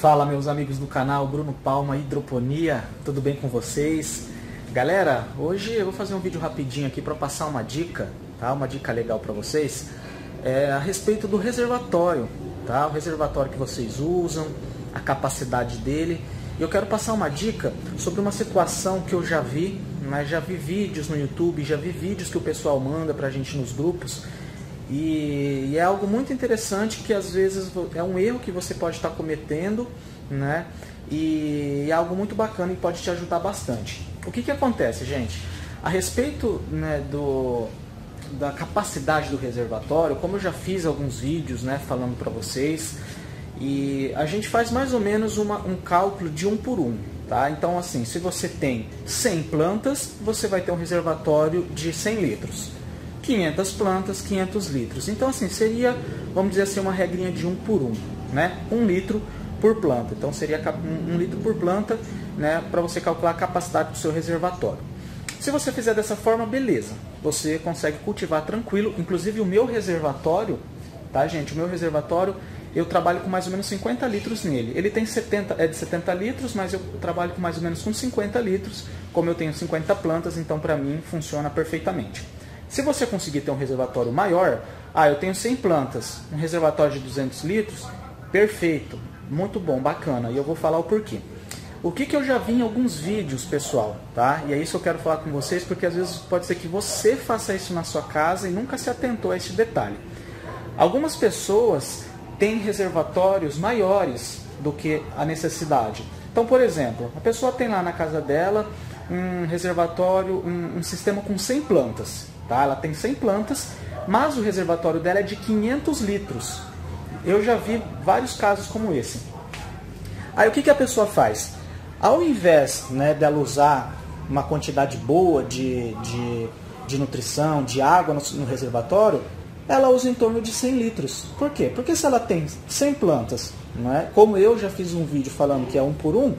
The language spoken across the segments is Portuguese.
Fala, meus amigos do canal Bruno Palma Hidroponia, tudo bem com vocês? Galera, hoje eu vou fazer um vídeo rapidinho aqui para passar uma dica, tá? Uma dica legal para vocês a respeito do reservatório, tá? O reservatório que vocês usam, a capacidade dele. E eu quero passar uma dica sobre uma situação que eu já vi, mas já vi vídeos no YouTube, já vi vídeos que o pessoal manda pra gente nos grupos. E é algo muito interessante que às vezes é um erro que você pode estar cometendo, né? E é algo muito bacana e pode te ajudar bastante. O que acontece, gente? A respeito, né, da capacidade do reservatório, como eu já fiz alguns vídeos, né, falando para vocês, e a gente faz mais ou menos um cálculo de 1 por 1, tá? Então, assim, se você tem 100 plantas, você vai ter um reservatório de 100 litros. 500 plantas, 500 litros. Então, assim, seria, vamos dizer assim, uma regrinha de 1 por 1, né? 1 litro por planta. Então, seria 1 litro por planta, né? Para você calcular a capacidade do seu reservatório. Se você fizer dessa forma, beleza. Você consegue cultivar tranquilo. Inclusive, o meu reservatório, tá, gente? O meu reservatório, eu trabalho com mais ou menos 50 litros nele. Ele tem é de 70 litros, mas eu trabalho com mais ou menos com 50 litros. Como eu tenho 50 plantas, então, para mim, funciona perfeitamente. Se você conseguir ter um reservatório maior, eu tenho 100 plantas, um reservatório de 200 litros, perfeito, muito bom, bacana, e eu vou falar o porquê. O que eu já vi em alguns vídeos, pessoal, tá? E é isso que eu quero falar com vocês, porque às vezes pode ser que você faça isso na sua casa e nunca se atentou a esse detalhe. Algumas pessoas têm reservatórios maiores do que a necessidade. Então, por exemplo, a pessoa tem lá na casa dela um reservatório, um sistema com 100 plantas. Tá? Ela tem 100 plantas, mas o reservatório dela é de 500 litros. Eu já vi vários casos como esse. Aí o que a pessoa faz? Ao invés, né, dela usar uma quantidade boa de nutrição, de água no reservatório, ela usa em torno de 100 litros. Por quê? Porque se ela tem 100 plantas, né, como eu já fiz um vídeo falando que é 1 por 1,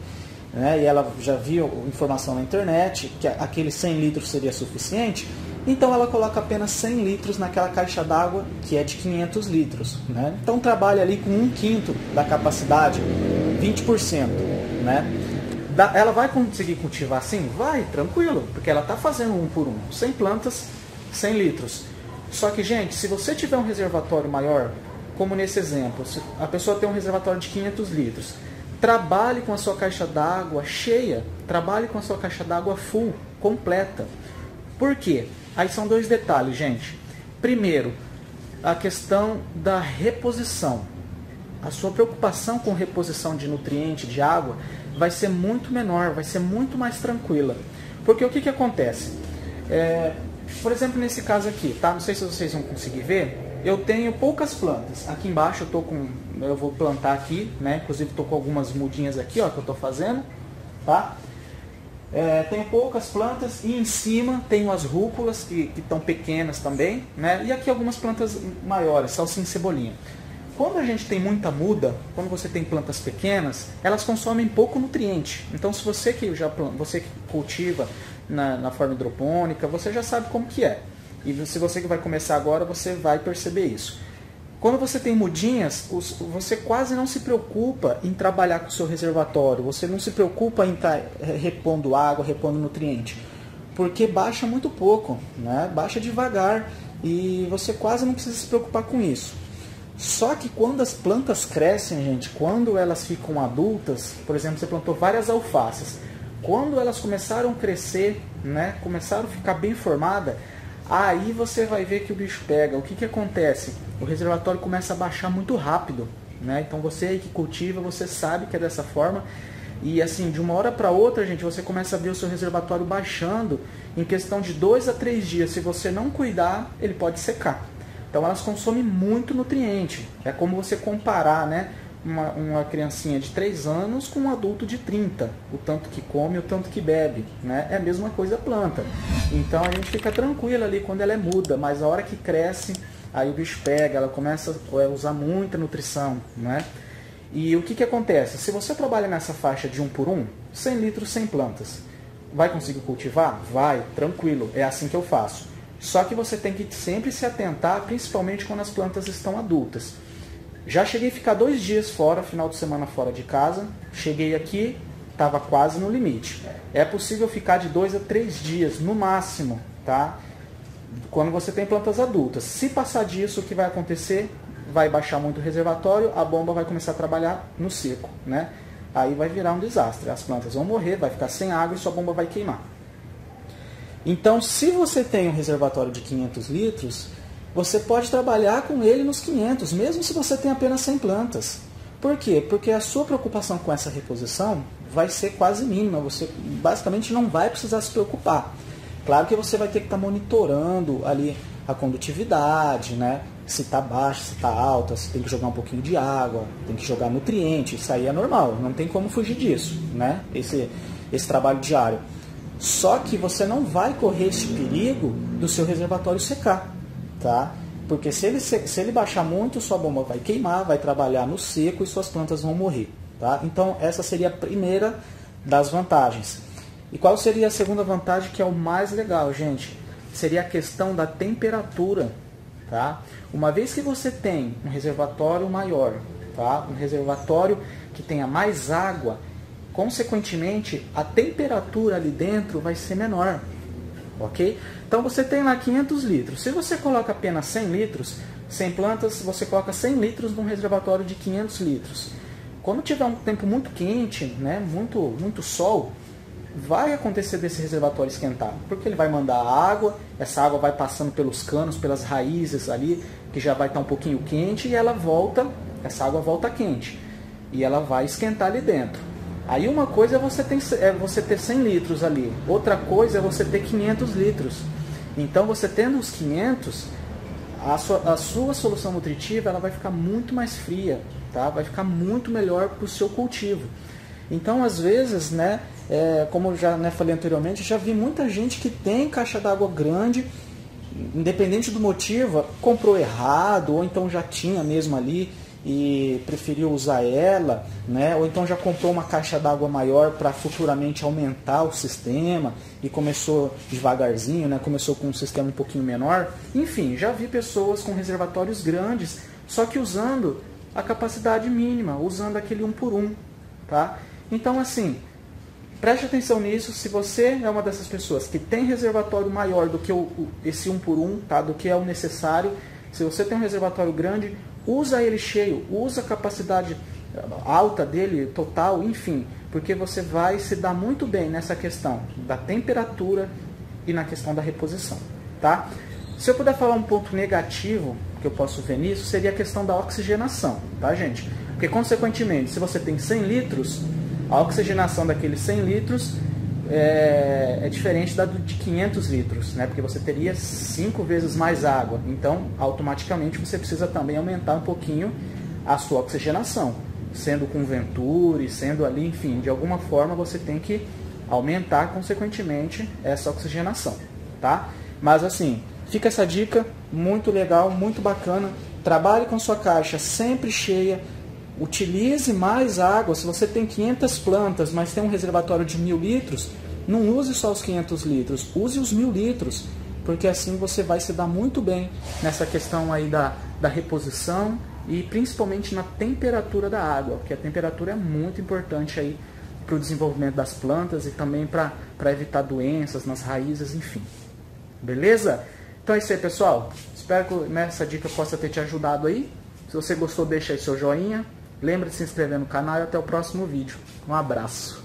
né, e ela já viu informação na internet que aqueles 100 litros seria suficiente, então ela coloca apenas 100 litros naquela caixa d'água que é de 500 litros. Né? Então trabalha ali com 1/5 da capacidade, 20%. Né? Ela vai conseguir cultivar assim? Vai, tranquilo, porque ela está fazendo 1 por 1. 100 plantas, 100 litros. Só que, gente, se você tiver um reservatório maior, como nesse exemplo, se a pessoa tem um reservatório de 500 litros, trabalhe com a sua caixa d'água cheia, trabalhe com a sua caixa d'água full, completa. Por quê? Aí são dois detalhes, gente. Primeiro, a questão da reposição. A sua preocupação com reposição de nutriente, de água, vai ser muito menor, vai ser muito mais tranquila. Porque o que acontece? Por exemplo, nesse caso aqui, tá? Não sei se vocês vão conseguir ver. Eu tenho poucas plantas. Aqui embaixo eu vou plantar aqui, né? Inclusive estou com algumas mudinhas aqui, ó, que eu estou fazendo, tá? Tenho poucas plantas e em cima tenho as rúculas que estão pequenas também, né? E aqui algumas plantas maiores, salsinha e cebolinha. Quando a gente tem muita muda, quando você tem plantas pequenas, elas consomem pouco nutriente. Então, se você que cultiva na forma hidropônica, você já sabe como que é. E se você que vai começar agora, você vai perceber isso. Quando você tem mudinhas, você quase não se preocupa em trabalhar com o seu reservatório, você não se preocupa em estar repondo água, repondo nutriente, porque baixa muito pouco, né? Baixa devagar e você quase não precisa se preocupar com isso. Só que quando as plantas crescem, gente, quando elas ficam adultas, por exemplo, você plantou várias alfaces, quando elas começaram a crescer, né? Começaram a ficar bem formadas, aí você vai ver que o bicho pega. O que acontece? O reservatório começa a baixar muito rápido, né? Então você aí que cultiva, você sabe que é dessa forma. E assim, de uma hora para outra, gente, você começa a ver o seu reservatório baixando em questão de 2 a 3 dias. Se você não cuidar, ele pode secar. Então elas consomem muito nutriente. É como você comparar, né, uma criancinha de 3 anos com um adulto de 30. O tanto que come, o tanto que bebe, né? É a mesma coisa a planta. Então a gente fica tranquilo ali quando ela é muda, mas a hora que cresce, aí o bicho pega, ela começa a usar muita nutrição, né? E o que acontece? Se você trabalha nessa faixa de 1 por 1, 100 litros, 100 plantas, vai conseguir cultivar? Vai, tranquilo, é assim que eu faço. Só que você tem que sempre se atentar, principalmente quando as plantas estão adultas. Já cheguei a ficar 2 dias fora, final de semana fora de casa. Cheguei aqui, estava quase no limite. É possível ficar de 2 a 3 dias no máximo, tá? Quando você tem plantas adultas. Se passar disso, o que vai acontecer? Vai baixar muito o reservatório, a bomba vai começar a trabalhar no seco, né? Aí vai virar um desastre. As plantas vão morrer, vai ficar sem água e sua bomba vai queimar. Então, se você tem um reservatório de 500 litros, você pode trabalhar com ele nos 500, mesmo se você tem apenas 100 plantas. Por quê? Porque a sua preocupação com essa reposição vai ser quase mínima. Você basicamente não vai precisar se preocupar. Claro que você vai ter que estar monitorando ali a condutividade, né? Se está baixa, se está alta, se tem que jogar um pouquinho de água, tem que jogar nutriente, isso aí é normal, não tem como fugir disso, né? Esse trabalho diário. Só que você não vai correr esse perigo do seu reservatório secar, tá? Porque se ele baixar muito, sua bomba vai queimar, vai trabalhar no seco e suas plantas vão morrer, tá? Então essa seria a primeira das vantagens. E qual seria a segunda vantagem, que é o mais legal, gente? Seria a questão da temperatura, tá? Uma vez que você tem um reservatório maior, tá? Um reservatório que tenha mais água, consequentemente, a temperatura ali dentro vai ser menor, ok? Então você tem lá 500 litros. Se você coloca apenas 100 litros, 100 plantas, você coloca 100 litros num reservatório de 500 litros. Quando tiver um tempo muito quente, né, muito sol, vai acontecer desse reservatório esquentar, porque ele vai mandar água, essa água vai passando pelos canos, pelas raízes ali, que já vai estar um pouquinho quente, e essa água volta quente, e ela vai esquentar ali dentro. Aí uma coisa é você ter 100 litros ali, outra coisa é você ter 500 litros. Então você tendo os 500, a sua solução nutritiva ela vai ficar muito mais fria, tá? Vai ficar muito melhor para o seu cultivo. Então, às vezes, né, como eu já falei anteriormente, já vi muita gente que tem caixa d'água grande, independente do motivo, comprou errado, ou então já tinha mesmo ali e preferiu usar ela, né, ou então já comprou uma caixa d'água maior para futuramente aumentar o sistema e começou devagarzinho, né, começou com um sistema um pouquinho menor. Enfim, já vi pessoas com reservatórios grandes, só que usando a capacidade mínima, usando aquele 1 por 1, tá? Então, assim, preste atenção nisso. Se você é uma dessas pessoas que tem reservatório maior do que esse 1 por 1, tá? Do que é o necessário, se você tem um reservatório grande, usa ele cheio, usa a capacidade alta dele, total, enfim, porque você vai se dar muito bem nessa questão da temperatura e na questão da reposição, tá? Se eu puder falar um ponto negativo que eu posso ver nisso, seria a questão da oxigenação, tá, gente? Porque, consequentemente, se você tem 100 litros, a oxigenação daqueles 100 litros é diferente da de 500 litros, né? Porque você teria 5 vezes mais água. Então, automaticamente, você precisa também aumentar um pouquinho a sua oxigenação. Sendo com Venturi, sendo ali, enfim, de alguma forma você tem que aumentar, consequentemente, essa oxigenação, tá? Mas, assim, fica essa dica, muito legal, muito bacana. Trabalhe com sua caixa sempre cheia. Utilize mais água. Se você tem 500 plantas, mas tem um reservatório de 1000 litros, não use só os 500 litros, use os 1000 litros, porque assim você vai se dar muito bem nessa questão aí da reposição e principalmente na temperatura da água, porque a temperatura é muito importante aí para o desenvolvimento das plantas e também para evitar doenças nas raízes, enfim. Beleza? Então é isso aí, pessoal. Espero que essa dica possa ter te ajudado aí. Se você gostou, deixa aí seu joinha. Lembre de se inscrever no canal e até o próximo vídeo. Um abraço.